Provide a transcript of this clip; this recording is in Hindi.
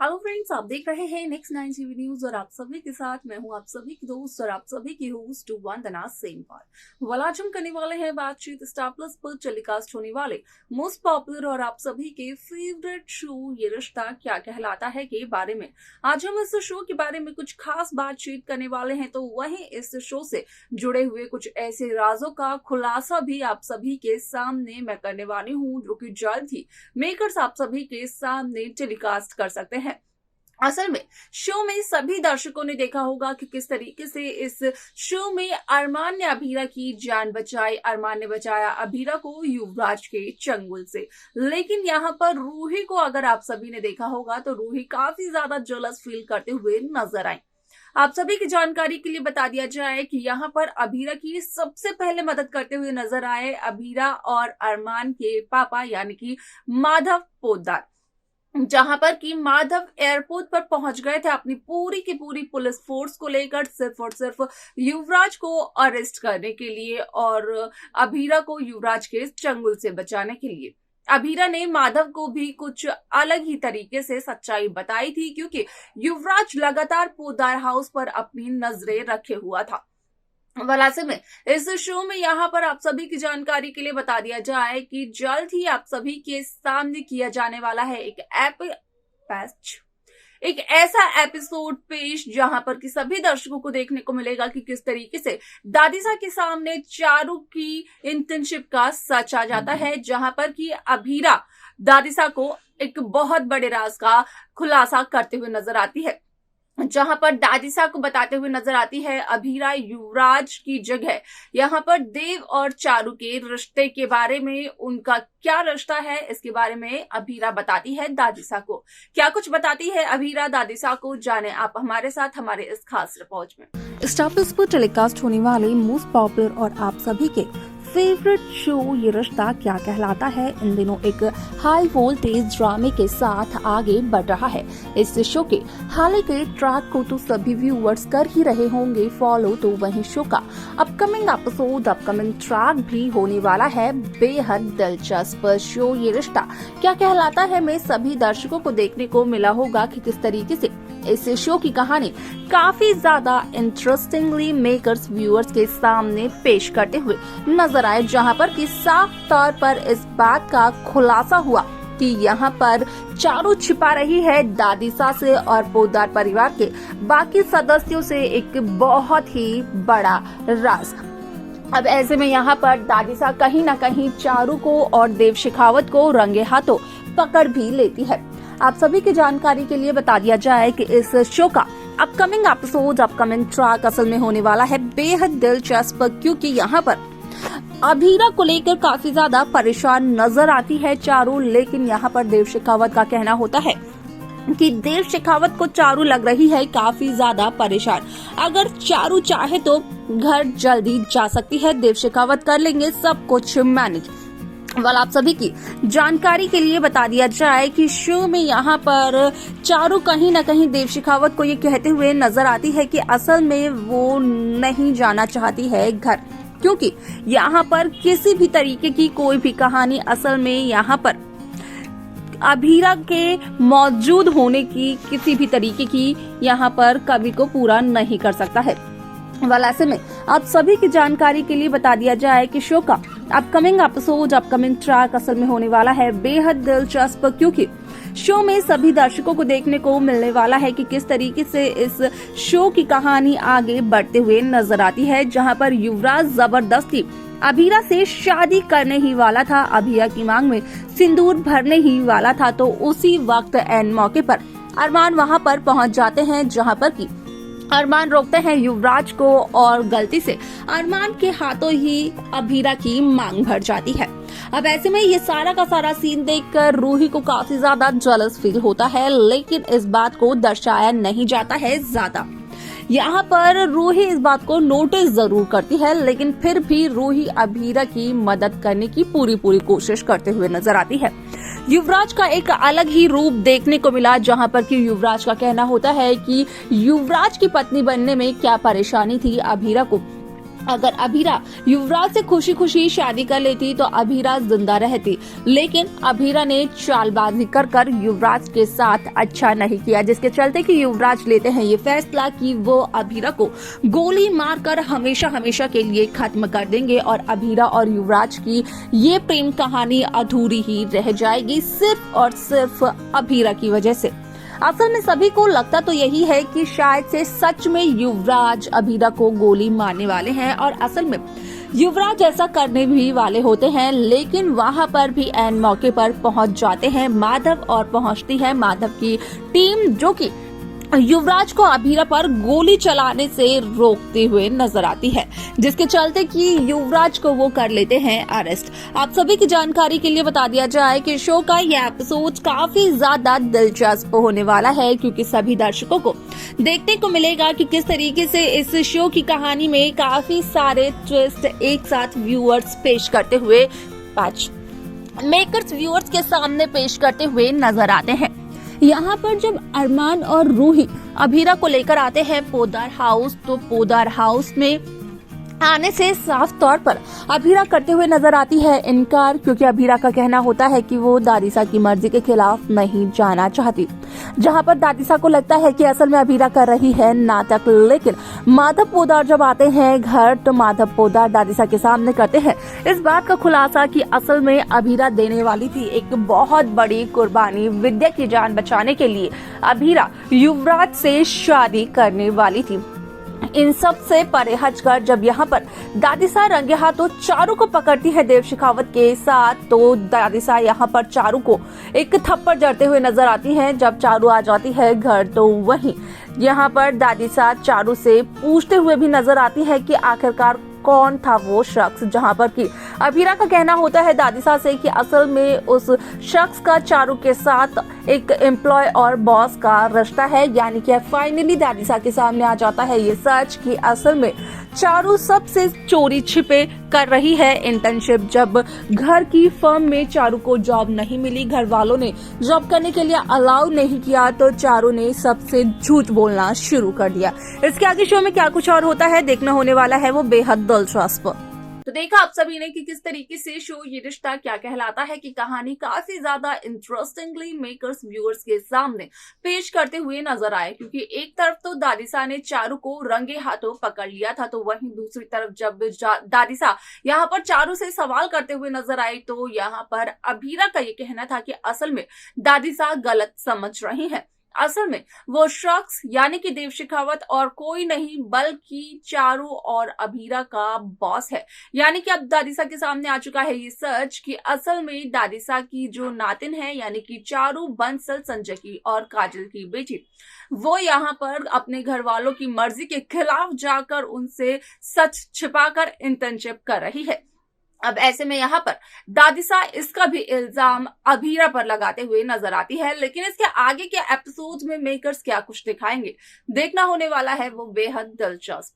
हेलो फ्रेंड्स, आप देख रहे हैं नेक्स्ट 9 टीवी न्यूज और आप सभी के साथ मैं हूं आप सभी की दोस्त और आप सभी की होस्ट वंदना सेमवाल। वाल आज हम करने वाले हैं बातचीत स्टार प्लस पर टेलीकास्ट होने वाले मोस्ट पॉपुलर और आप सभी के फेवरेट शो ये रिश्ता क्या कहलाता है के बारे में। आज हम इस शो के बारे में कुछ खास बातचीत करने वाले हैं, तो वहीं इस शो से जुड़े हुए कुछ ऐसे राजों का खुलासा भी आप सभी के सामने मैं करने वाली हूँ, जो कि जल्द ही मेकर्स आप सभी के सामने टेलीकास्ट कर सकते हैं। असल में शो में सभी दर्शकों ने देखा होगा कि किस तरीके से इस शो में अरमान ने अभीरा की जान बचाई। अरमान ने बचाया अभीरा को युवराज के चंगुल से, लेकिन यहाँ पर रूही को अगर आप सभी ने देखा होगा तो रूही काफी ज्यादा जेलस फील करते हुए नजर आई। आप सभी की जानकारी के लिए बता दिया जाए कि यहाँ पर अभीरा की सबसे पहले मदद करते हुए नजर आए अभीरा और अरमान के पापा यानी कि माधव पोद्दार, जहां पर कि माधव एयरपोर्ट पर पहुंच गए थे अपनी पूरी की पूरी पुलिस फोर्स को लेकर सिर्फ और सिर्फ युवराज को अरेस्ट करने के लिए और अभीरा को युवराज के चंगुल से बचाने के लिए। अभीरा ने माधव को भी कुछ अलग ही तरीके से सच्चाई बताई थी, क्योंकि युवराज लगातार पोद्दार हाउस पर अपनी नजरें रखे हुआ था। वैसे में इस शो में यहाँ पर आप सभी की जानकारी के लिए बता दिया जाए कि जल्द ही आप सभी के सामने किया जाने वाला है एक ऐसा एपिसोड पेश जहां पर कि सभी दर्शकों को देखने को मिलेगा कि किस तरीके से दादीसा के सामने चारू की इंटर्नशिप का सच आ जाता है, जहां पर कि अभीरा दादीसा को एक बहुत बड़े राज का खुलासा करते हुए नजर आती है, जहां पर दादीसा को बताते हुए नजर आती है अभीरा युवराज की जगह। यहाँ पर देव और चारू के रिश्ते के बारे में, उनका क्या रिश्ता है इसके बारे में अभीरा बताती है दादीसा को। क्या कुछ बताती है अभीरा दादीसा को, जाने आप हमारे साथ हमारे इस खास रिपोर्ट में। स्टार प्लस पर टेलीकास्ट होने वाले मोस्ट पॉपुलर और आप सभी के फेवरेट शो ये रिश्ता क्या कहलाता है इन दिनों एक हाई वोल्टेज ड्रामे के साथ आगे बढ़ रहा है। इस शो के हाल के ट्रैक को तो सभी व्यूअर्स कर ही रहे होंगे फॉलो, तो वहीं शो का अपकमिंग एपिसोड अपकमिंग ट्रैक भी होने वाला है बेहद दिलचस्प। शो ये रिश्ता क्या कहलाता है में सभी दर्शकों को देखने को मिला होगा कि किस तरीके से इस शो की कहानी काफी ज्यादा इंटरेस्टिंगली मेकर्स व्यूअर्स के सामने पेश करते हुए नजर आए, जहां पर कि साफ तौर पर इस बात का खुलासा हुआ कि यहाँ पर चारू छिपा रही है दादीसा से और पोद्दार परिवार के बाकी सदस्यों से एक बहुत ही बड़ा राज। अब ऐसे में यहाँ पर दादीसा कहीं न कहीं चारू को और देव शेखावत को रंगे हाथों पकड़ भी लेती है। आप सभी की जानकारी के लिए बता दिया जाए कि इस शो का अपकमिंग एपिसोड अपकमिंग ट्रैक असल में होने वाला है बेहद दिलचस्प, क्योंकि यहाँ पर अभीरा को लेकर काफी ज्यादा परेशान नजर आती है चारू, लेकिन यहाँ पर देव शेखावत का कहना होता है कि देव शेखावत को चारू लग रही है काफी ज्यादा परेशान। अगर चारू चाहे तो घर जल्दी जा सकती है, देव शेखावत कर लेंगे सब कुछ मैनेज। वाल आप सभी की जानकारी के लिए बता दिया जाए कि शो में यहाँ पर चारू कहीं न कहीं देव शेखावत को ये कहते हुए नजर आती है कि असल में वो नहीं जाना चाहती है घर, क्योंकि यहाँ पर किसी भी तरीके की कोई भी कहानी असल में यहाँ पर अभीरा के मौजूद होने की किसी भी तरीके की यहाँ पर कवि को पूरा नहीं कर सकता है। वाल ऐसे में आप सभी की जानकारी के लिए बता दिया जाए कि शो का अपकमिंग एपिसोड अपकमिंग ट्रैक असल में होने वाला है बेहद दिलचस्प, क्योंकि शो में सभी दर्शकों को देखने को मिलने वाला है कि किस तरीके से इस शो की कहानी आगे बढ़ते हुए नजर आती है, जहां पर युवराज जबरदस्ती अभीरा से शादी करने ही वाला था, अभीरा की मांग में सिंदूर भरने ही वाला था, तो उसी वक्त एन मौके पर अरमान वहां पर पहुंच जाते हैं, जहां पर की अरमान रोकते हैं युवराज को और गलती से अरमान के हाथों ही अभीरा की मांग भर जाती है। अब ऐसे में ये सारा का सारा सीन देखकर रूही को काफी ज्यादा जेलस फील होता है, लेकिन इस बात को दर्शाया नहीं जाता है ज्यादा। यहाँ पर रूही इस बात को नोटिस जरूर करती है, लेकिन फिर भी रूही अभीरा की मदद करने की पूरी कोशिश करते हुए नजर आती है। युवराज का एक अलग ही रूप देखने को मिला, जहां पर कि युवराज का कहना होता है कि युवराज की पत्नी बनने में क्या परेशानी थी अभीरा को, अगर अभीरा युवराज से खुशी खुशी शादी कर लेती तो अभीरा जिंदा रहती, लेकिन अभीरा ने चालबाजी कर कर युवराज के साथ अच्छा नहीं किया, जिसके चलते कि युवराज लेते हैं ये फैसला कि वो अभीरा को गोली मारकर हमेशा हमेशा के लिए खत्म कर देंगे और अभीरा और युवराज की ये प्रेम कहानी अधूरी ही रह जाएगी सिर्फ और सिर्फ अभीरा की वजह से। असल में सभी को लगता तो यही है कि शायद से सच में युवराज अभीरा को गोली मारने वाले हैं और असल में युवराज ऐसा करने भी वाले होते हैं, लेकिन वहां पर भी ऐन मौके पर पहुंच जाते हैं माधव और पहुंचती है माधव की टीम, जो कि युवराज को अभीरा पर गोली चलाने से रोकते हुए नजर आती है, जिसके चलते कि युवराज को वो कर लेते हैं अरेस्ट। आप सभी की जानकारी के लिए बता दिया जाए कि शो का ये एपिसोड काफी ज्यादा दिलचस्प होने वाला है, क्योंकि सभी दर्शकों को देखने को मिलेगा कि किस तरीके से इस शो की कहानी में काफी सारे ट्विस्ट एक साथ व्यूअर्स पेश करते हुए मेकर्स व्यूअर्स के सामने पेश करते हुए नजर आते हैं। यहाँ पर जब अरमान और रूही अभीरा को लेकर आते हैं पोदार हाउस, तो पोदार हाउस में आने से साफ तौर पर अभीरा करते हुए नजर आती है इनकार, क्योंकि अभीरा का कहना होता है कि वो दादिसा की मर्जी के खिलाफ नहीं जाना चाहती, जहां पर दादिसा को लगता है कि असल में अभीरा कर रही है नाटक। लेकिन माधव पोदार जब आते हैं घर, तो माधव पोदार दादिसा के सामने करते हैं इस बात का खुलासा कि असल में अभीरा देने वाली थी एक बहुत बड़ी कुर्बानी विद्या की जान बचाने के लिए। अभीरा युवराज से शादी करने वाली थी। इन सब से परे हटकर जब यहाँ पर दादिसा रंगे हाथों चारू को पकड़ती है देव शेखावत के साथ, तो दादिसा यहाँ पर चारू को एक थप्पड़ जड़ते हुए नजर आती हैं। जब चारू आ जाती है घर, तो वहीं यहाँ पर दादिसा चारू से पूछते हुए भी नजर आती है कि आखिरकार कौन था वो शख्स, जहां पर कि अभीरा का कहना होता है दादिसा से कि असल में उस शख्स का चारू के साथ एक एम्प्लॉय और बॉस का रिश्ता है। यानी कि फाइनली दादिसा के सामने आ जाता है ये सच कि असल में चारू सबसे चोरी छिपे कर रही है इंटर्नशिप। जब घर की फर्म में चारू को जॉब नहीं मिली, घर वालों ने जॉब करने के लिए अलाउ नहीं किया, तो चारू ने सबसे झूठ बोलना शुरू कर दिया। इसके आगे शो में क्या कुछ और होता है देखना होने वाला है वो बेहद दिलचस्प। तो देखा आप सभी ने कि किस तरीके से शो ये रिश्ता क्या कहलाता है की कहानी काफी ज्यादा इंटरेस्टिंगली मेकर्स व्यूअर्स के सामने पेश करते हुए नजर आए, क्योंकि एक तरफ तो दादिसा ने चारू को रंगे हाथों पकड़ लिया था, तो वहीं दूसरी तरफ जब दादिसा यहाँ पर चारू से सवाल करते हुए नजर आई, तो यहाँ पर अभीरा का ये कहना था कि असल में दादिसा गलत समझ रही है। असल में वो शख्स यानी कि देव शेखावत और कोई नहीं बल्कि चारू और अभीरा का बॉस है। यानी कि अब दादिसा के सामने आ चुका है ये सच कि असल में दादिसा की जो नातिन है यानी कि चारू बंसल संजय की और काजल की बेटी, वो यहाँ पर अपने घर वालों की मर्जी के खिलाफ जाकर उनसे सच छिपाकर इंटर्नशिप कर रही है। अब ऐसे में यहाँ पर दादिसा इसका भी इल्जाम अभीरा पर लगाते हुए नजर आती है, लेकिन इसके आगे के एपिसोड में मेकर्स क्या कुछ दिखाएंगे देखना होने वाला है वो बेहद दिलचस्प।